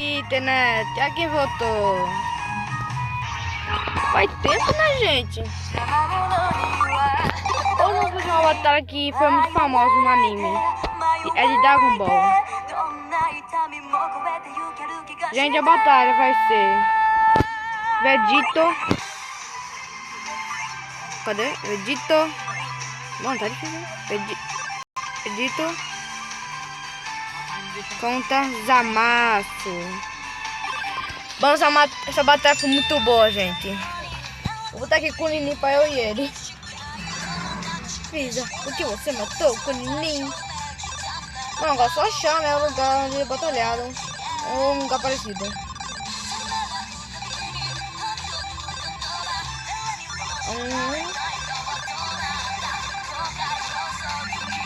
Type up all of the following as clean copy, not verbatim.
Internet, a quem votou? Faz tempo, né, gente? Hoje vamos fazer uma batalha que foi muito famosa no anime. É de Dragon Ball. Gente, a batalha vai ser Vegito. Cadê? Vegito. Bom, tá difícil. Vegito contra Zamasu. Vamos, essa batalha foi muito boa, gente. Vou botar aqui com o Ninin pra eu e ele. Frieza, por que você matou com o Ninin? Não, agora só achar, né? O lugar onde batalharam. Ou um lugar parecido.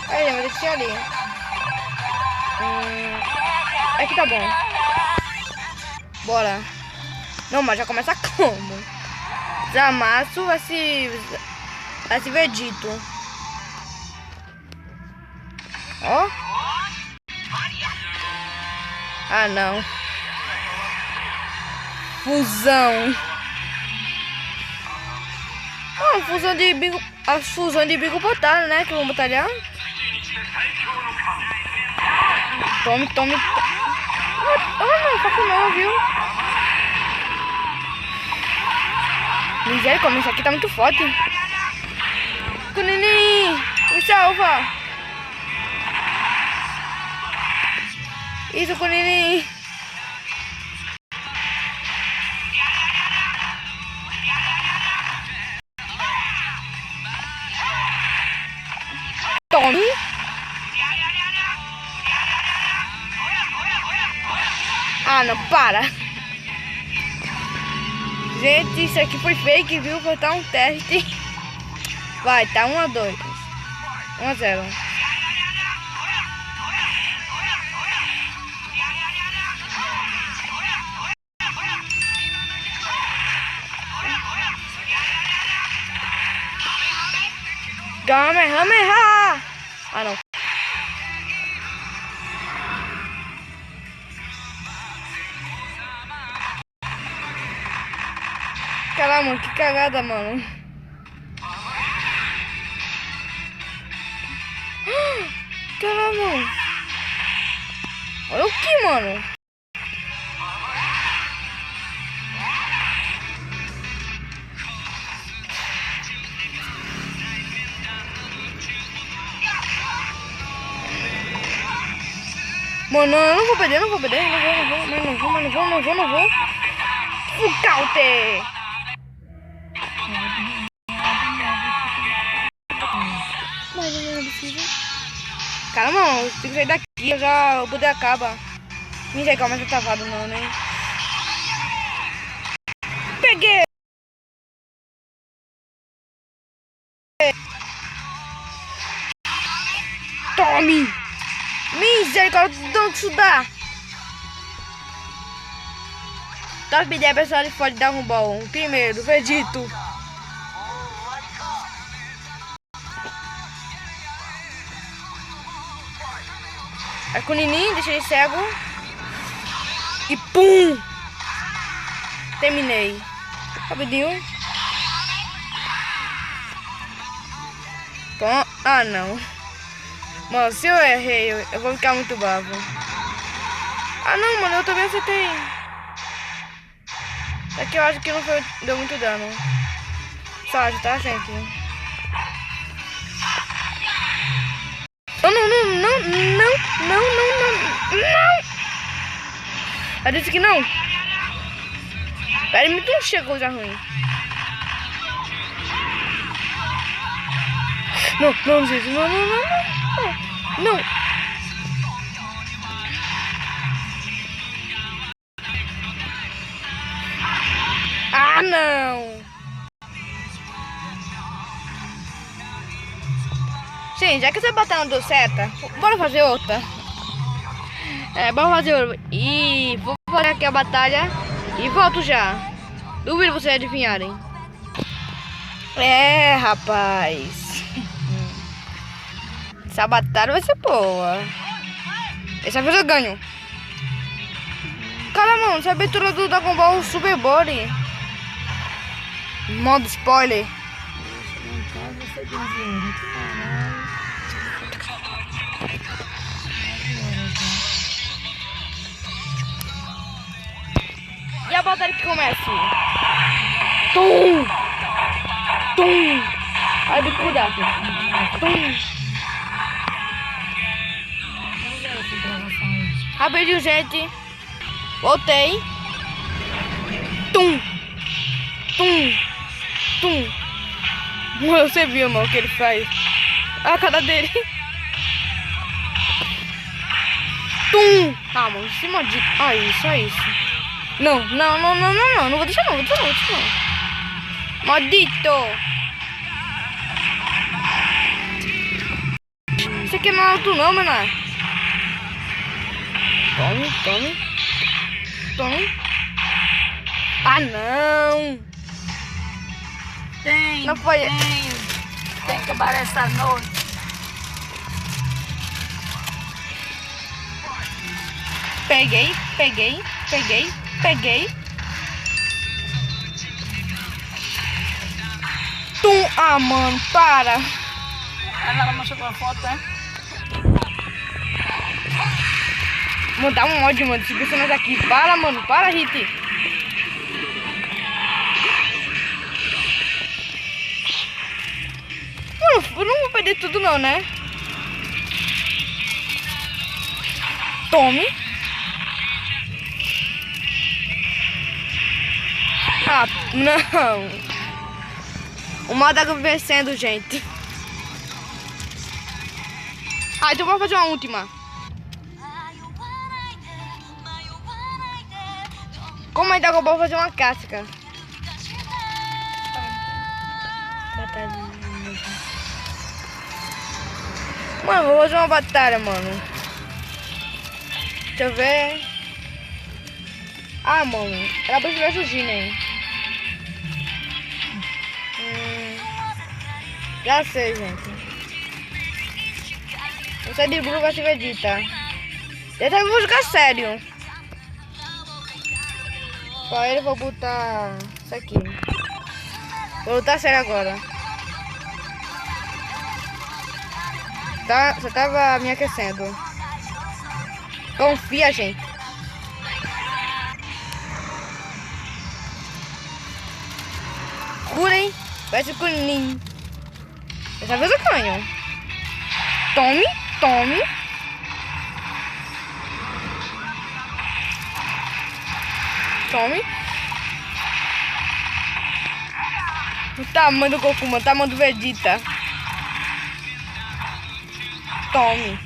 Aí, mas deixa ali. Aqui tá bom. Bora. Não, mas já começa como? Zamasu vai se Vegito. Ó. Ah, não. Fusão. Ah, fusão de bico. A fusão de bico botada, né? Que vamos batalhar. Tome. Não, tá com não, viu? Misericórdia, isso aqui tá muito forte. Kunini, me salva. Isso, Kunini. Tome. Ah, não, para. Gente, isso aqui foi fake, viu? Foi tá um teste. Vai, tá 1-2. 1-0. Kamehameha! Ah, não. Caramba, mano, que cagada, mano. Caramba. Olha o que, mano? Mano, eu não vou perder. Não vou. Fucaute! Mas eu não preciso. Caramba, mano, tem que sair daqui, o poder acaba. Não sei como é que tá travado não, né? Peguei! Tome! Misericórdia, de onde isso dá? Top 10 personagens fortes de Dragon Ball. Primeiro, Vegito. É com o Ninin, deixa ele cego. E pum! Terminei. Rapidinho. Bom, ah, não. Mano, se eu errei, eu vou ficar muito bravo. Ah, não, mano, eu também acertei. É que eu acho que não foi, deu muito dano. Só acho, tá, gente? Não. Eu disse que não. Pera, me não chegou já ruim. Não, gente, não. Ah, não. Gente, já que essa batalha não deu certo, bora fazer outra. Bora fazer outra. E vou fazer aqui a batalha e volto já. Duvido vocês adivinharem. Rapaz. Essa batalha vai ser boa. Essa vez eu ganho. Caramba. mano, essa abertura do Dragon Ball Super Body. Modo spoiler. E a batalha que começa? Tum! Tum! Ai, bicuda! Tum! Rapidinho, gente. Voltei. Tum! Tum! Tum! Você viu, mano, o que ele faz? A cara dele. Tum! Ah, mano, se maldito. Ah, isso, é isso. Não, não, não, não, não, não. Não vou deixar não, vou deixar não, vou deixar não. Maldito! Isso aqui não é alto não, mano. Tome, tome. Tome. Ah, não. Não foi. Tem que acabar essa noite. Peguei, peguei, peguei, peguei. Tum. Ah, mano, para. Ela mostrou uma foto, né? Mano, dá um ódio, mano, esse personagem aqui. Para, mano, para, Hit. Mano, eu não vou perder tudo não, né? Tome. Ah, não. O Madaga vencendo, gente. Ah, então vou fazer uma última. Como ainda eu vou fazer uma casca. Mano, vou fazer uma batalha, mano. Deixa eu ver. Ah, mano. Ela vai surgir, né? Já sei, gente. Você de Blue vai se Vegeta. Dessa vez eu vou jogar sério. Pra ele eu vou botar isso aqui. Vou lutar sério agora. Tá, você tava me aquecendo. Confia, gente. Curem. Parece o Kunin. Dessa vez eu ganho. Tome, tome. Tome. O tamanho do Goku, mano. O tamanho do Vegeta. Tome.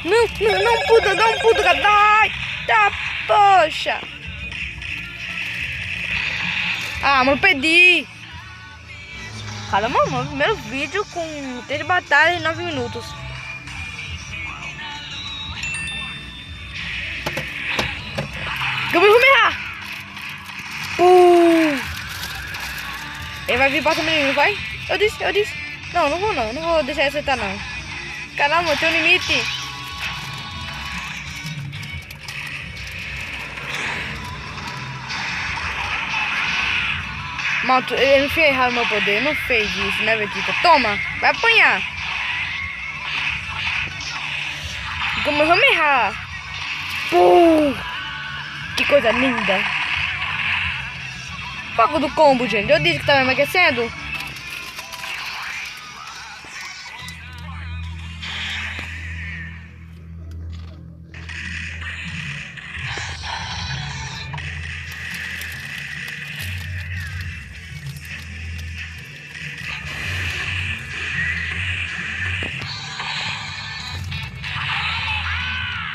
Não, não, não puta, não puta, ai, tá, poxa. Ah, mano, perdi. Caramba, mano, primeiro vídeo com 3 batalhas em 9 minutos. Kamehameha! Ele vai vir pra também, não vai? Eu disse. Não, não vou não. Não vou deixar ele acertar não. Caramba, tem um limite. Mano, ele não fez errado o meu poder. Ele não fez isso, né, Vegeta? Toma, vai apanhar. Kamehameha! Que coisa linda. Fogo do combo, gente. Eu disse que tava me aquecendo.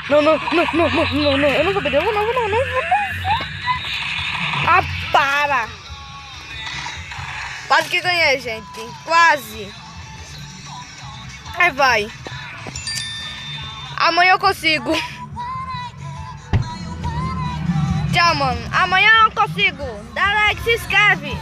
Não, não, não, não, não, não, não. Eu não vou perder, não. Ah, para! Quase que ganhei, gente. Quase. Aí vai. Amanhã eu consigo. Tchau, mano. Amanhã eu consigo. Dá like, se inscreve.